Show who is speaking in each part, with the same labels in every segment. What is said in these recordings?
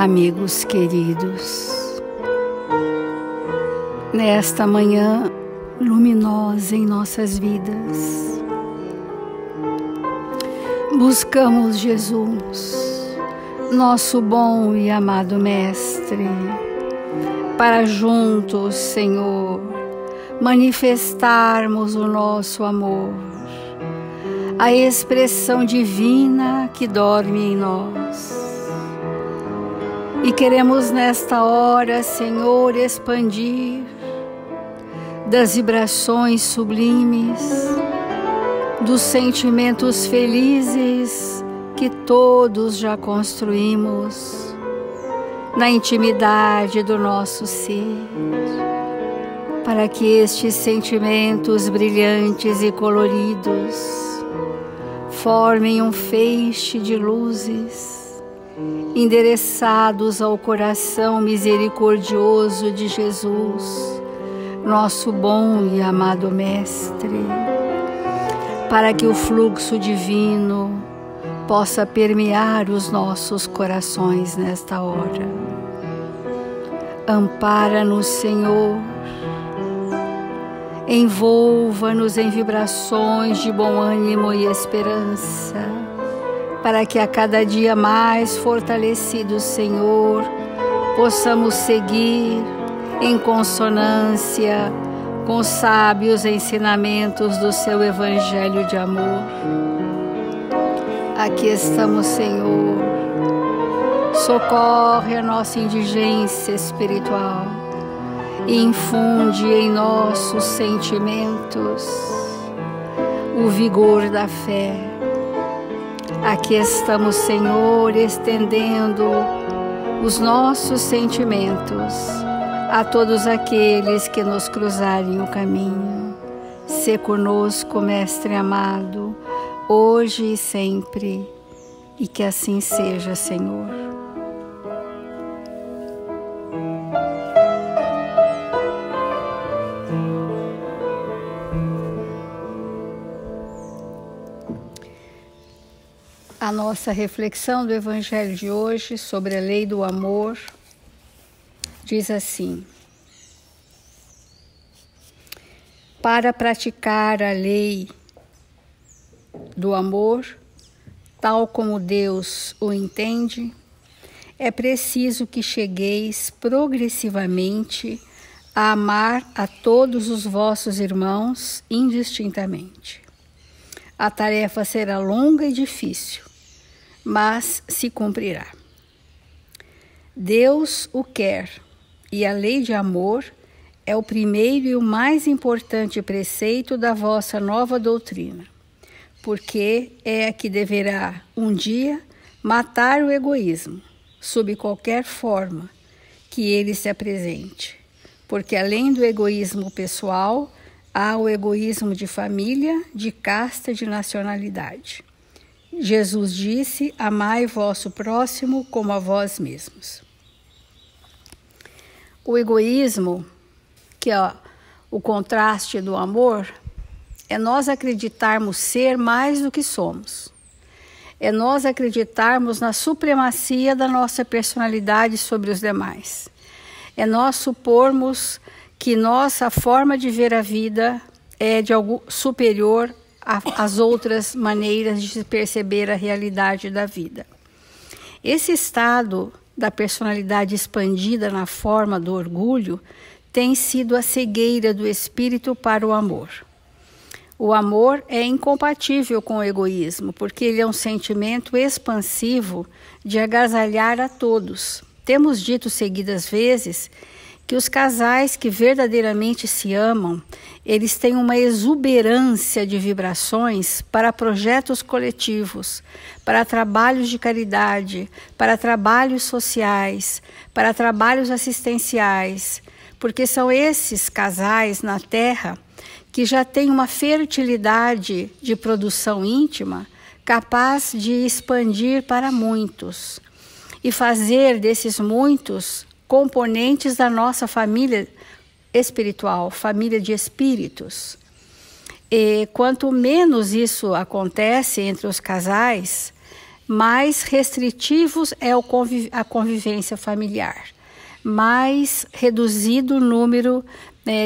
Speaker 1: amigos queridos, nesta manhã luminosa em nossas vidas, buscamos Jesus, nosso bom e amado Mestre, para juntos, Senhor, manifestarmos o nosso amor, a expressão divina que dorme em nós. E queremos nesta hora, Senhor, expandir das vibrações sublimes, dos sentimentos felizes que todos já construímos na intimidade do nosso ser, para que estes sentimentos brilhantes e coloridos formem um feixe de luzes endereçados ao coração misericordioso de Jesus, nosso bom e amado Mestre, para que o fluxo divino possa permear os nossos corações nesta hora. Ampara-nos, Senhor, envolva-nos em vibrações de bom ânimo e esperança, para que a cada dia mais fortalecidos, Senhor, possamos seguir em consonância com os sábios ensinamentos do seu Evangelho de amor. Aqui estamos, Senhor, socorre a nossa indigência espiritual e infunde em nossos sentimentos o vigor da fé. Aqui estamos, Senhor, estendendo os nossos sentimentos a todos aqueles que nos cruzarem o caminho. Sê conosco, Mestre amado, hoje e sempre, e que assim seja, Senhor. A nossa reflexão do Evangelho de hoje sobre a lei do amor diz assim: para praticar a lei do amor, tal como Deus o entende, é preciso que chegueis progressivamente a amar a todos os vossos irmãos indistintamente. A tarefa será longa e difícil, mas se cumprirá. Deus o quer, e a lei de amor é o primeiro e o mais importante preceito da vossa nova doutrina, porque é a que deverá, um dia, matar o egoísmo, sob qualquer forma que ele se apresente, porque além do egoísmo pessoal, há o egoísmo de família, de casta, de nacionalidade. Jesus disse: amai vosso próximo como a vós mesmos. O egoísmo, que é o contraste do amor, é nós acreditarmos ser mais do que somos. É nós acreditarmos na supremacia da nossa personalidade sobre os demais. É nós supormos que nossa forma de ver a vida é de algo superior às outras maneiras de se perceber a realidade da vida. Esse estado da personalidade expandida na forma do orgulho tem sido a cegueira do espírito para o amor. O amor é incompatível com o egoísmo, porque ele é um sentimento expansivo de agasalhar a todos. Temos dito seguidas vezes que os casais que verdadeiramente se amam, eles têm uma exuberância de vibrações para projetos coletivos, para trabalhos de caridade, para trabalhos sociais, para trabalhos assistenciais, porque são esses casais na Terra que já têm uma fertilidade de produção íntima capaz de expandir para muitos e fazer desses muitos componentes da nossa família espiritual, família de espíritos. E quanto menos isso acontece entre os casais, mais restritivos é a convivência familiar, mais reduzido o número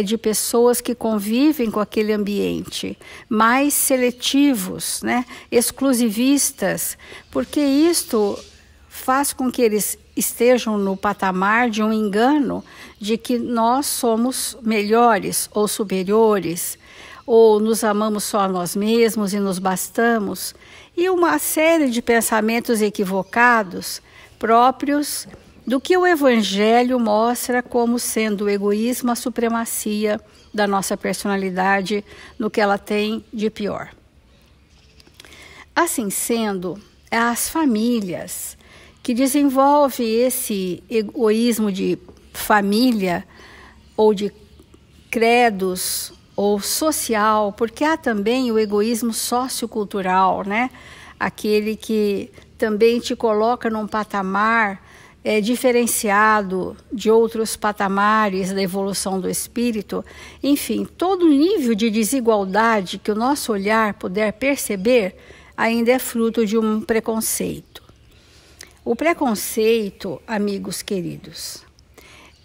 Speaker 1: de pessoas que convivem com aquele ambiente, mais seletivos, exclusivistas, porque isto faz com que eles estejam no patamar de um engano de que nós somos melhores ou superiores, ou nos amamos só a nós mesmos e nos bastamos, e uma série de pensamentos equivocados próprios do que o Evangelho mostra como sendo o egoísmo a supremacia da nossa personalidade no que ela tem de pior. Assim sendo, as famílias que desenvolvem esse egoísmo de família ou de credos ou social, porque há também o egoísmo sociocultural, aquele que também te coloca num patamar diferenciado de outros patamares da evolução do espírito. Enfim, todo nível de desigualdade que o nosso olhar puder perceber ainda é fruto de um preconceito. O preconceito, amigos queridos,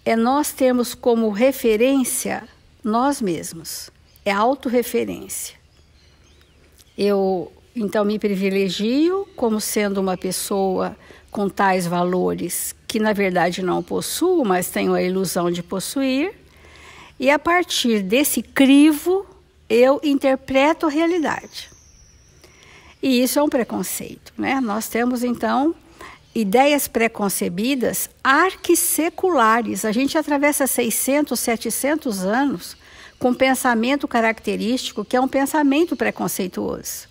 Speaker 1: é nós termos como referência nós mesmos, é autorreferência. Eu, então, me privilegio como sendo uma pessoa com tais valores que, na verdade, não possuo, mas tenho a ilusão de possuir, e a partir desse crivo, eu interpreto a realidade. E isso é um preconceito, Nós temos, então, ideias preconcebidas arquisseculares. A gente atravessa 600, 700 anos com um pensamento característico que é um pensamento preconceituoso,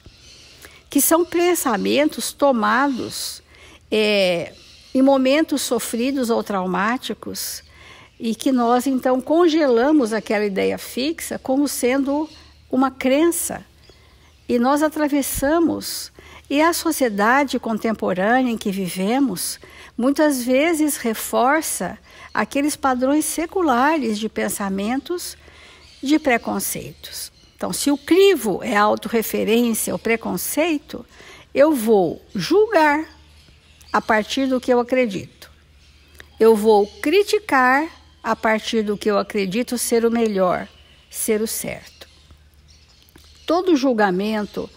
Speaker 1: que são pensamentos tomados em momentos sofridos ou traumáticos e que nós, então, congelamos aquela ideia fixa como sendo uma crença. E nós atravessamos. E a sociedade contemporânea em que vivemos, muitas vezes reforça aqueles padrões seculares de pensamentos, de preconceitos. Então, se o crivo é a autorreferência, o preconceito, eu vou julgar a partir do que eu acredito. Eu vou criticar a partir do que eu acredito ser o melhor, ser o certo. Todo julgamento,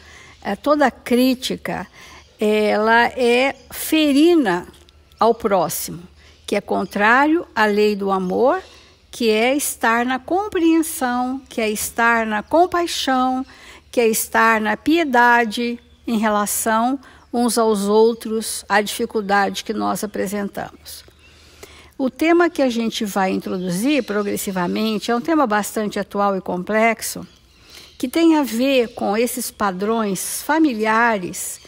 Speaker 1: toda crítica, ela é ferina ao próximo, que é contrário à lei do amor, que é estar na compreensão, que é estar na compaixão, que é estar na piedade em relação uns aos outros, à dificuldade que nós apresentamos. O tema que a gente vai introduzir progressivamente é um tema bastante atual e complexo, que tem a ver com esses padrões familiares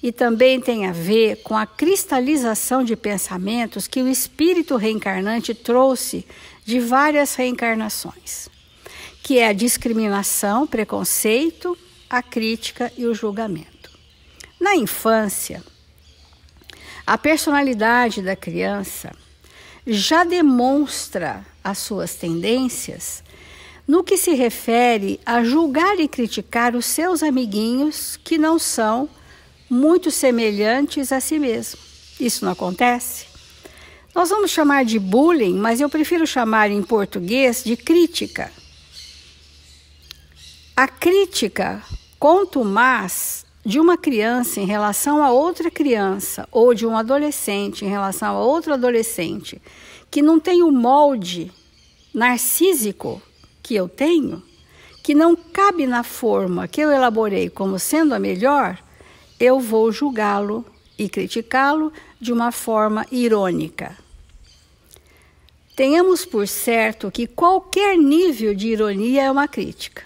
Speaker 1: e também tem a ver com a cristalização de pensamentos que o espírito reencarnante trouxe de várias reencarnações, que é a discriminação, preconceito, a crítica e o julgamento. Na infância, a personalidade da criança já demonstra as suas tendências no que se refere a julgar e criticar os seus amiguinhos que não são muito semelhantes a si mesmo. Isso não acontece? Nós vamos chamar de bullying, mas eu prefiro chamar em português de crítica. A crítica contumaz de uma criança em relação a outra criança ou de um adolescente em relação a outro adolescente que não tem o molde narcísico que eu tenho, que não cabe na forma que eu elaborei como sendo a melhor, eu vou julgá-lo e criticá-lo de uma forma irônica. Tenhamos por certo que qualquer nível de ironia é uma crítica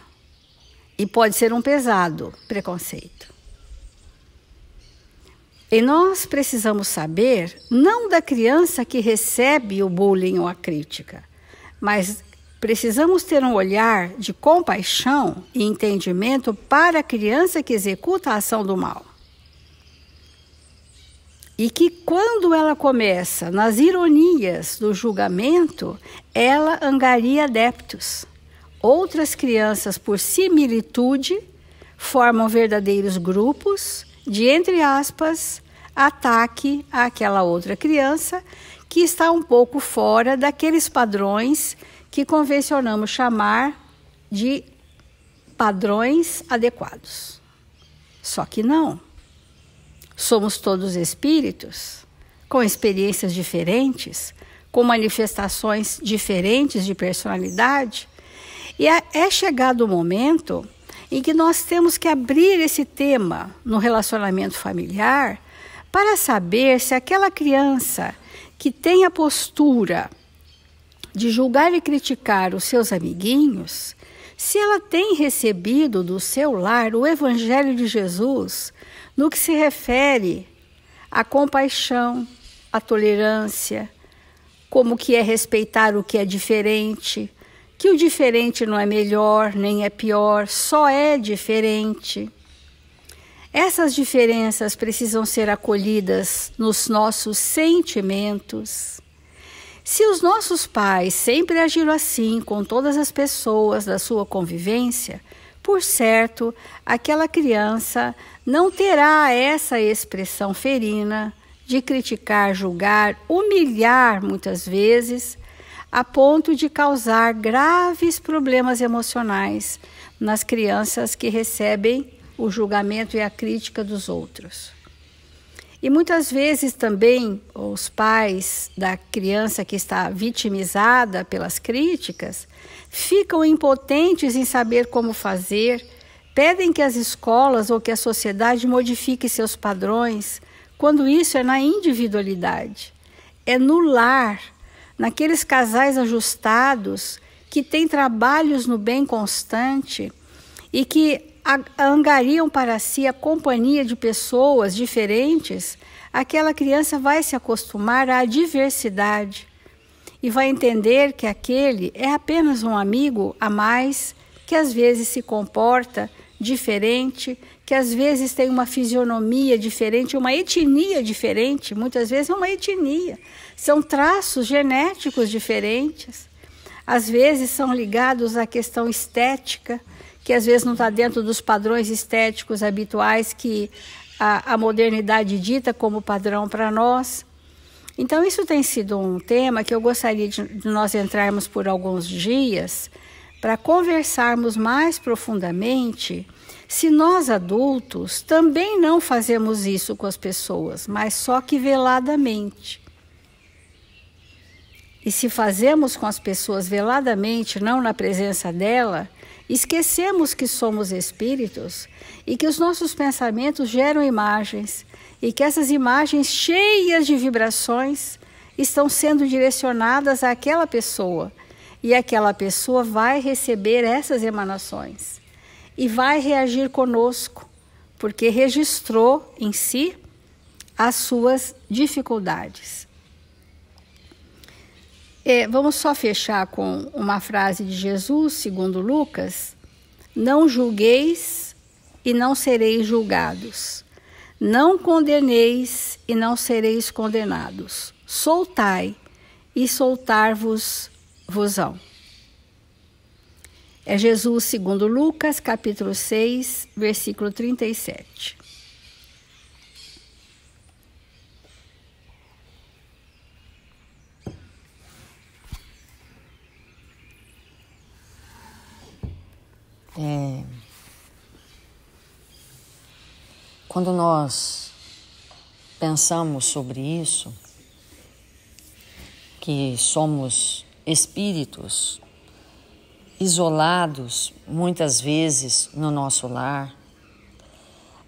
Speaker 1: e pode ser um pesado preconceito. E nós precisamos saber, não da criança que recebe o bullying ou a crítica, mas precisamos ter um olhar de compaixão e entendimento para a criança que executa a ação do mal. E que quando ela começa nas ironias do julgamento, ela angaria adeptos. Outras crianças, por similitude, formam verdadeiros grupos de, entre aspas, ataque àquela outra criança que está um pouco fora daqueles padrões que convencionamos chamar de padrões adequados. Só que não. Somos todos espíritos, com experiências diferentes, com manifestações diferentes de personalidade, e é chegado o momento em que nós temos que abrir esse tema no relacionamento familiar para saber se aquela criança que tem a postura de julgar e criticar os seus amiguinhos, se ela tem recebido do seu lar o Evangelho de Jesus no que se refere à compaixão, à tolerância, como que é respeitar o que é diferente, que o diferente não é melhor nem é pior, só é diferente. Essas diferenças precisam ser acolhidas nos nossos sentimentos. Se os nossos pais sempre agiram assim com todas as pessoas da sua convivência, por certo, aquela criança não terá essa expressão ferina de criticar, julgar, humilhar muitas vezes, a ponto de causar graves problemas emocionais nas crianças que recebem o julgamento e a crítica dos outros. E muitas vezes também os pais da criança que está vitimizada pelas críticas ficam impotentes em saber como fazer, pedem que as escolas ou que a sociedade modifique seus padrões, quando isso é na individualidade, é no lar, naqueles casais ajustados que têm trabalhos no bem constante e que angariam para si a companhia de pessoas diferentes, aquela criança vai se acostumar à diversidade e vai entender que aquele é apenas um amigo a mais que às vezes se comporta diferente, que às vezes tem uma fisionomia diferente, uma etnia diferente, muitas vezes é uma etnia, são traços genéticos diferentes, às vezes são ligados à questão estética, que às vezes não está dentro dos padrões estéticos habituais que a modernidade dita como padrão para nós. Então isso tem sido um tema que eu gostaria de nós entrarmos por alguns dias para conversarmos mais profundamente se nós adultos também não fazemos isso com as pessoas, mas só que veladamente. E se fazemos com as pessoas veladamente, não na presença dela, esquecemos que somos espíritos e que os nossos pensamentos geram imagens e que essas imagens cheias de vibrações estão sendo direcionadas àquela pessoa e aquela pessoa vai receber essas emanações e vai reagir conosco porque registrou em si as suas dificuldades. Vamos só fechar com uma frase de Jesus, segundo Lucas: não julgueis e não sereis julgados, não condeneis e não sereis condenados, soltai e soltar-vos-vosão. É Jesus, segundo Lucas, capítulo 6, versículo 37.
Speaker 2: Quando nós pensamos sobre isso, que somos espíritos isolados muitas vezes no nosso lar,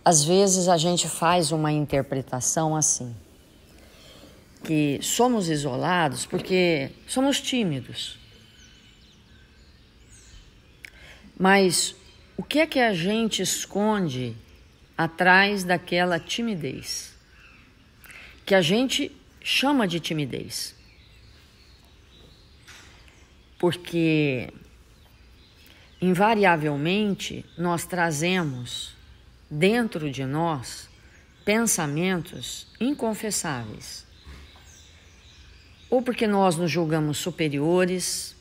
Speaker 2: às vezes a gente faz uma interpretação assim, que somos isolados porque somos tímidos. Mas o que é que a gente esconde atrás daquela timidez? Que a gente chama de timidez. Porque, invariavelmente, nós trazemos dentro de nós pensamentos inconfessáveis. Ou porque nós nos julgamos superiores,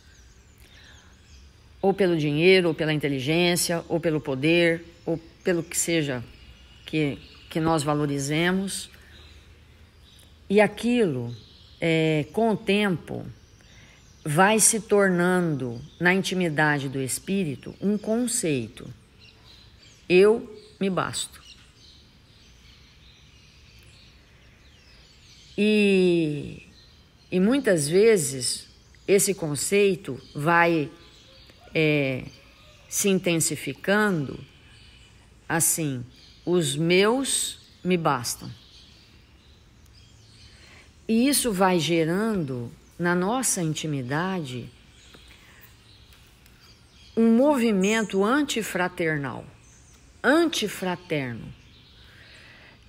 Speaker 2: ou pelo dinheiro, ou pela inteligência, ou pelo poder, ou pelo que seja que nós valorizemos, E aquilo, com o tempo, vai se tornando, na intimidade do espírito, um conceito. Eu me basto. E muitas vezes esse conceito vai se intensificando assim: os meus me bastam. E isso vai gerando na nossa intimidade um movimento antifraternal, antifraterno,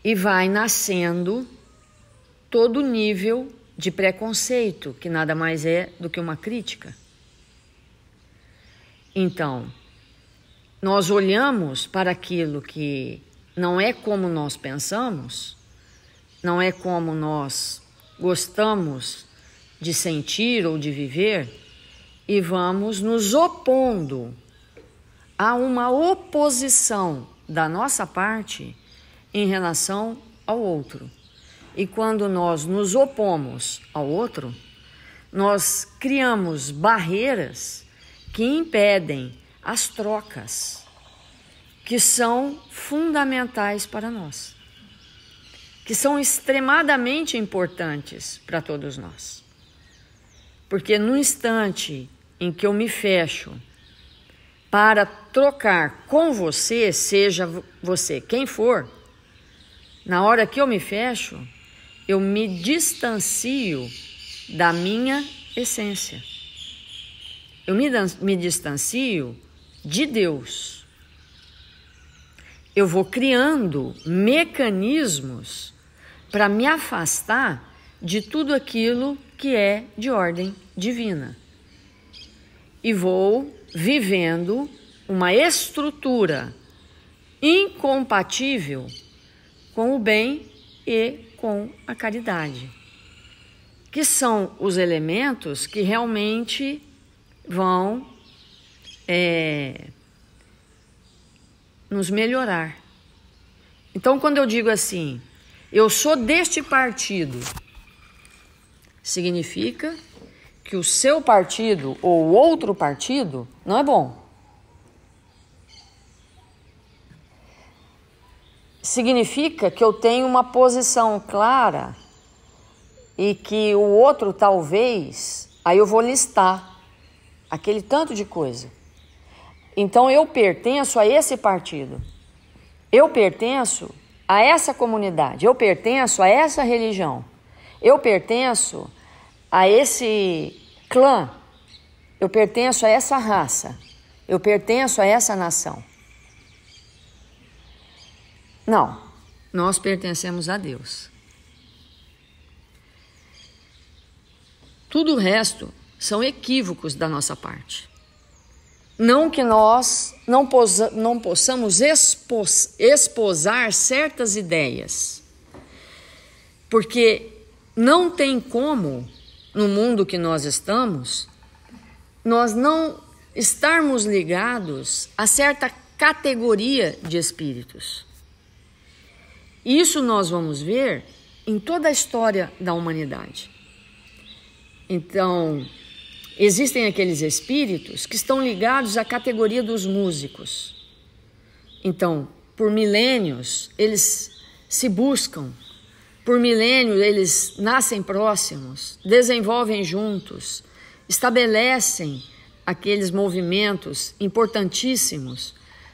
Speaker 2: e vai nascendo todo nível de preconceito, que nada mais é do que uma crítica. Então, nós olhamos para aquilo que não é como nós pensamos, não é como nós gostamos de sentir ou de viver, e vamos nos opondo a uma oposição da nossa parte em relação ao outro. E quando nós nos opomos ao outro, nós criamos barreiras que impedem as trocas, que são fundamentais para nós, que são extremadamente importantes para todos nós. Porque no instante em que eu me fecho para trocar com você, seja você quem for, na hora que eu me fecho, eu me distancio da minha essência. Eu me distancio de Deus. Eu vou criando mecanismos para me afastar de tudo aquilo que é de ordem divina. E vou vivendo uma estrutura incompatível com o bem e com a caridade, que são os elementos que realmente vão nos melhorar. Então, quando eu digo assim, eu sou deste partido, significa que o seu partido ou outro partido não é bom. Significa que eu tenho uma posição clara e que o outro talvez, aí eu vou listar aquele tanto de coisa. Então eu pertenço a esse partido, eu pertenço a essa comunidade, eu pertenço a essa religião, eu pertenço a esse clã, eu pertenço a essa raça, eu pertenço a essa nação. Não, nós pertencemos a Deus. Tudo o resto são equívocos da nossa parte. Não que nós não possamos esposar certas ideias, porque não tem como, no mundo que nós estamos, nós não estarmos ligados a certa categoria de espíritos. Isso nós vamos ver em toda a história da humanidade. Então, existem aqueles espíritos que estão ligados à categoria dos músicos. Então, por milênios, eles se buscam, por milênios eles nascem próximos, desenvolvem juntos, estabelecem aqueles movimentos importantíssimos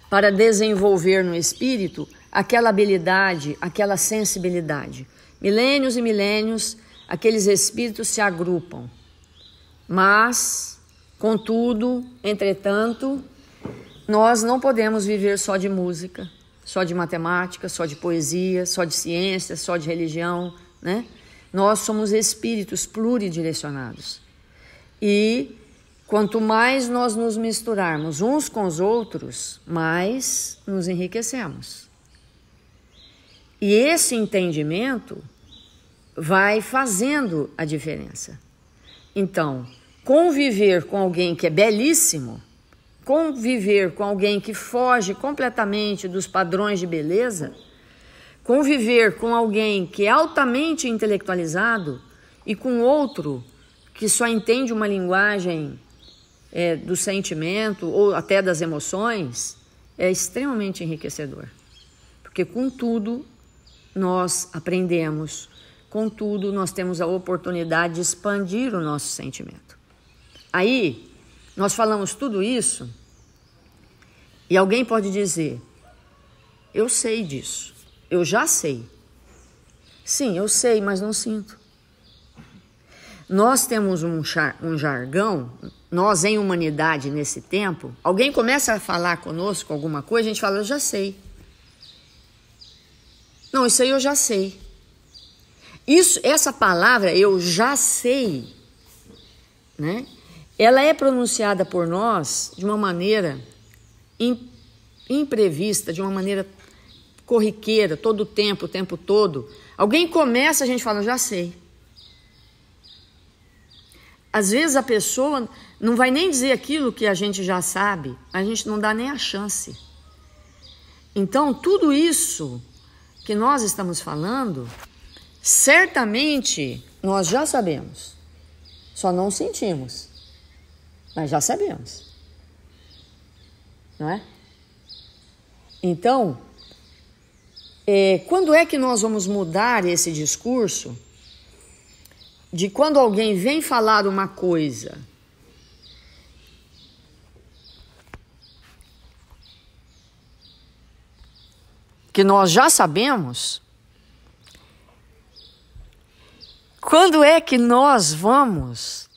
Speaker 2: para desenvolver no espírito aquela habilidade, aquela sensibilidade. Milênios e milênios, aqueles espíritos se agrupam. Mas, contudo, entretanto, nós não podemos viver só de música, só de matemática, só de poesia, só de ciência, só de religião, né? Nós somos espíritos pluridirecionados. E quanto mais nós nos misturarmos uns com os outros, mais nos enriquecemos. E esse entendimento vai fazendo a diferença. Então, conviver com alguém que é belíssimo, conviver com alguém que foge completamente dos padrões de beleza, conviver com alguém que é altamente intelectualizado e com outro que só entende uma linguagem do sentimento ou até das emoções, é extremamente enriquecedor. Porque com tudo nós aprendemos, com tudo nós temos a oportunidade de expandir o nosso sentimento. Aí, nós falamos tudo isso e alguém pode dizer, eu sei disso, eu já sei. Sim, eu sei, mas não sinto. Nós temos um jargão, nós em humanidade nesse tempo, alguém começa a falar conosco alguma coisa, a gente fala, eu já sei. Não, isso aí eu já sei. Essa palavra, eu já sei, né? Ela é pronunciada por nós de uma maneira imprevista, de uma maneira corriqueira, todo o tempo todo. Alguém começa, a gente fala, eu já sei. Às vezes a pessoa não vai nem dizer aquilo que a gente já sabe, a gente não dá nem a chance. Então, tudo isso que nós estamos falando, certamente nós já sabemos, só não sentimos, mas já sabemos, não é? Então, quando é que nós vamos mudar esse discurso de quando alguém vem falar uma coisa que nós já sabemos, quando é que nós vamos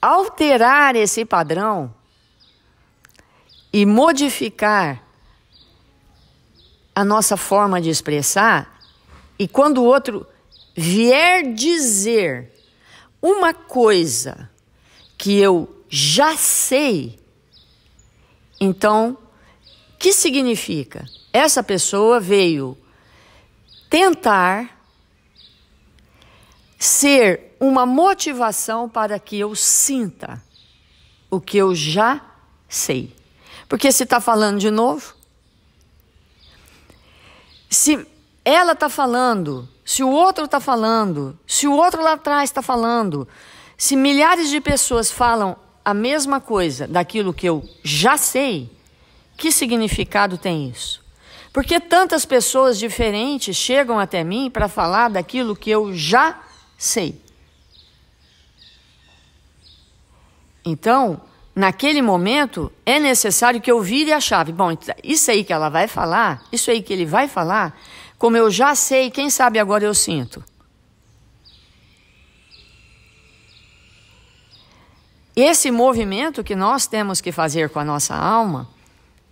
Speaker 2: alterar esse padrão e modificar a nossa forma de expressar, e quando o outro vier dizer uma coisa que eu já sei, então, o que significa? Essa pessoa veio tentar ser uma motivação para que eu sinta o que eu já sei. Porque se está falando de novo, se ela está falando, se o outro está falando, se o outro lá atrás está falando, se milhares de pessoas falam a mesma coisa daquilo que eu já sei, que significado tem isso? Porque tantas pessoas diferentes chegam até mim para falar daquilo que eu já sei. Então, naquele momento, é necessário que eu vire a chave. Bom, isso aí que ela vai falar, isso aí que ele vai falar, como eu já sei, quem sabe agora eu sinto. Esse movimento que nós temos que fazer com a nossa alma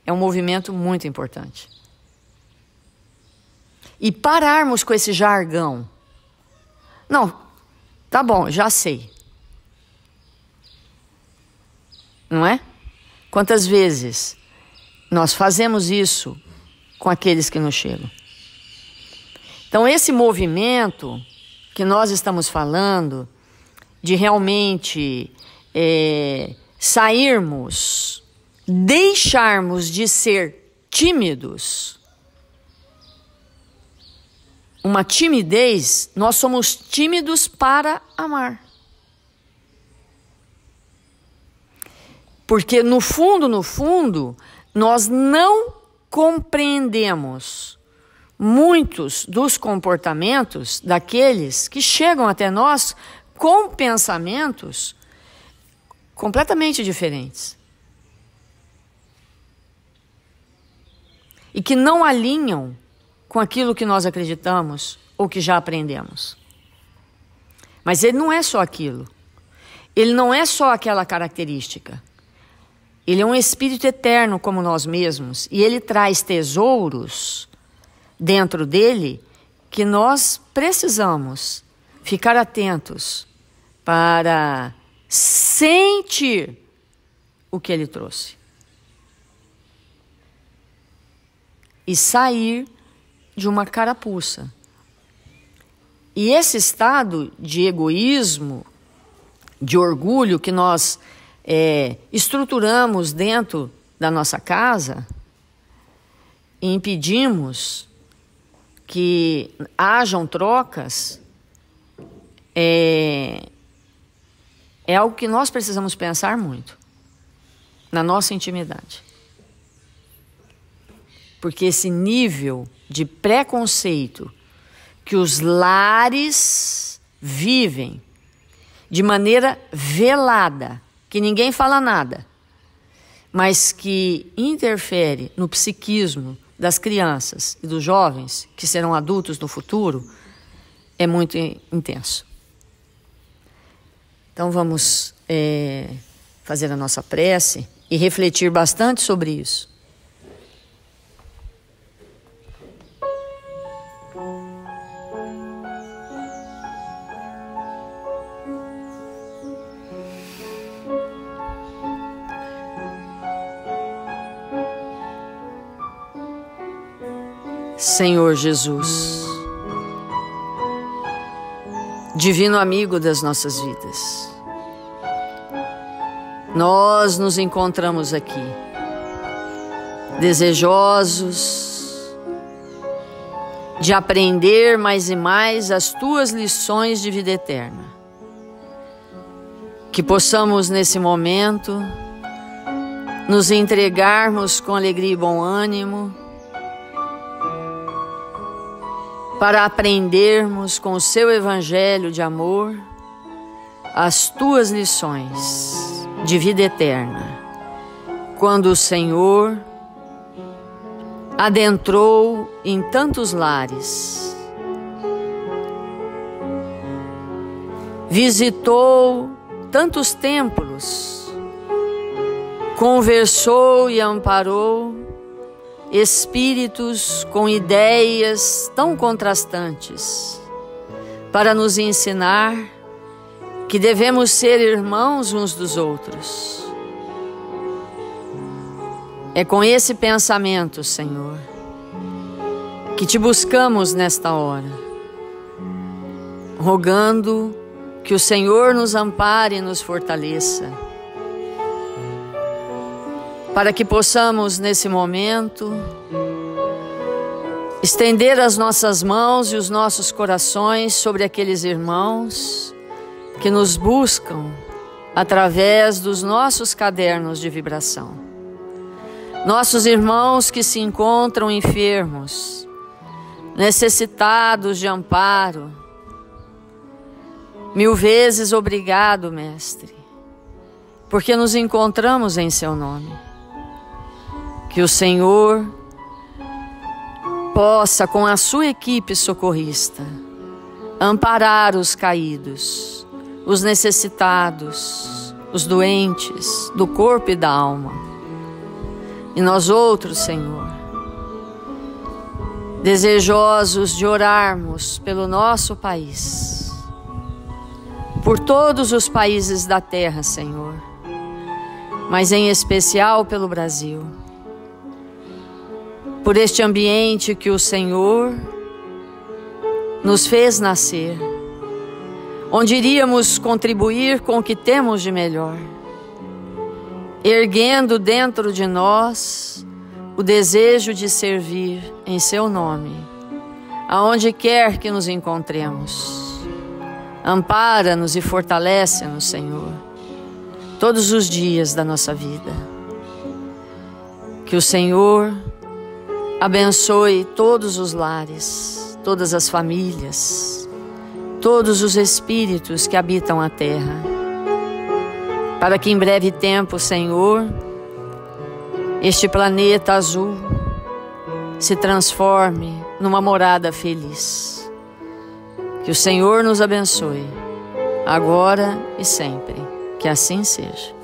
Speaker 2: é um movimento muito importante. E pararmos com esse jargão. Não, tá bom, já sei. Não é? Quantas vezes nós fazemos isso com aqueles que nos chegam? Então, esse movimento que nós estamos falando, de realmente sairmos, deixarmos de ser tímidos, uma timidez, nós somos tímidos para amar. Porque no fundo, nós não compreendemos muitos dos comportamentos daqueles que chegam até nós com pensamentos completamente diferentes. E que não alinham com aquilo que nós acreditamos ou que já aprendemos. Mas ele não é só aquilo. Ele não é só aquela característica. Ele é um espírito eterno como nós mesmos. E ele traz tesouros dentro dele que nós precisamos ficar atentos para sentir o que ele trouxe. E sair de uma carapuça. E esse estado de egoísmo, de orgulho que nós estruturamos dentro da nossa casa, impedimos que hajam trocas, é algo que nós precisamos pensar muito na nossa intimidade. Porque esse nível de preconceito que os lares vivem de maneira velada, que ninguém fala nada, mas que interfere no psiquismo das crianças e dos jovens, que serão adultos no futuro, é muito intenso. Então vamos fazer a nossa prece e refletir bastante sobre isso. Senhor Jesus, divino amigo das nossas vidas, nós nos encontramos aqui, desejosos de aprender mais e mais as Tuas lições de vida eterna. Que possamos nesse momento nos entregarmos com alegria e bom ânimo para aprendermos com o Seu Evangelho de amor as Tuas lições de vida eterna, quando o Senhor adentrou em tantos lares, visitou tantos templos, conversou e amparou espíritos com ideias tão contrastantes, para nos ensinar que devemos ser irmãos uns dos outros. É com esse pensamento, Senhor, que Te buscamos nesta hora, rogando que o Senhor nos ampare e nos fortaleça, para que possamos, nesse momento, estender as nossas mãos e os nossos corações sobre aqueles irmãos que nos buscam através dos nossos cadernos de vibração. Nossos irmãos que se encontram enfermos, necessitados de amparo. Mil vezes obrigado, Mestre, porque nos encontramos em Seu nome. Que o Senhor possa, com a Sua equipe socorrista, amparar os caídos, os necessitados, os doentes do corpo e da alma. E nós outros, Senhor, desejosos de orarmos pelo nosso país, por todos os países da terra, Senhor, mas em especial pelo Brasil, por este ambiente que o Senhor nos fez nascer, onde iríamos contribuir com o que temos de melhor, erguendo dentro de nós o desejo de servir em Seu nome, aonde quer que nos encontremos. Ampara-nos e fortalece-nos, Senhor, todos os dias da nossa vida. Que o Senhor abençoe todos os lares, todas as famílias, todos os espíritos que habitam a terra, para que em breve tempo, Senhor, este planeta azul se transforme numa morada feliz. Que o Senhor nos abençoe, agora e sempre. Que assim seja.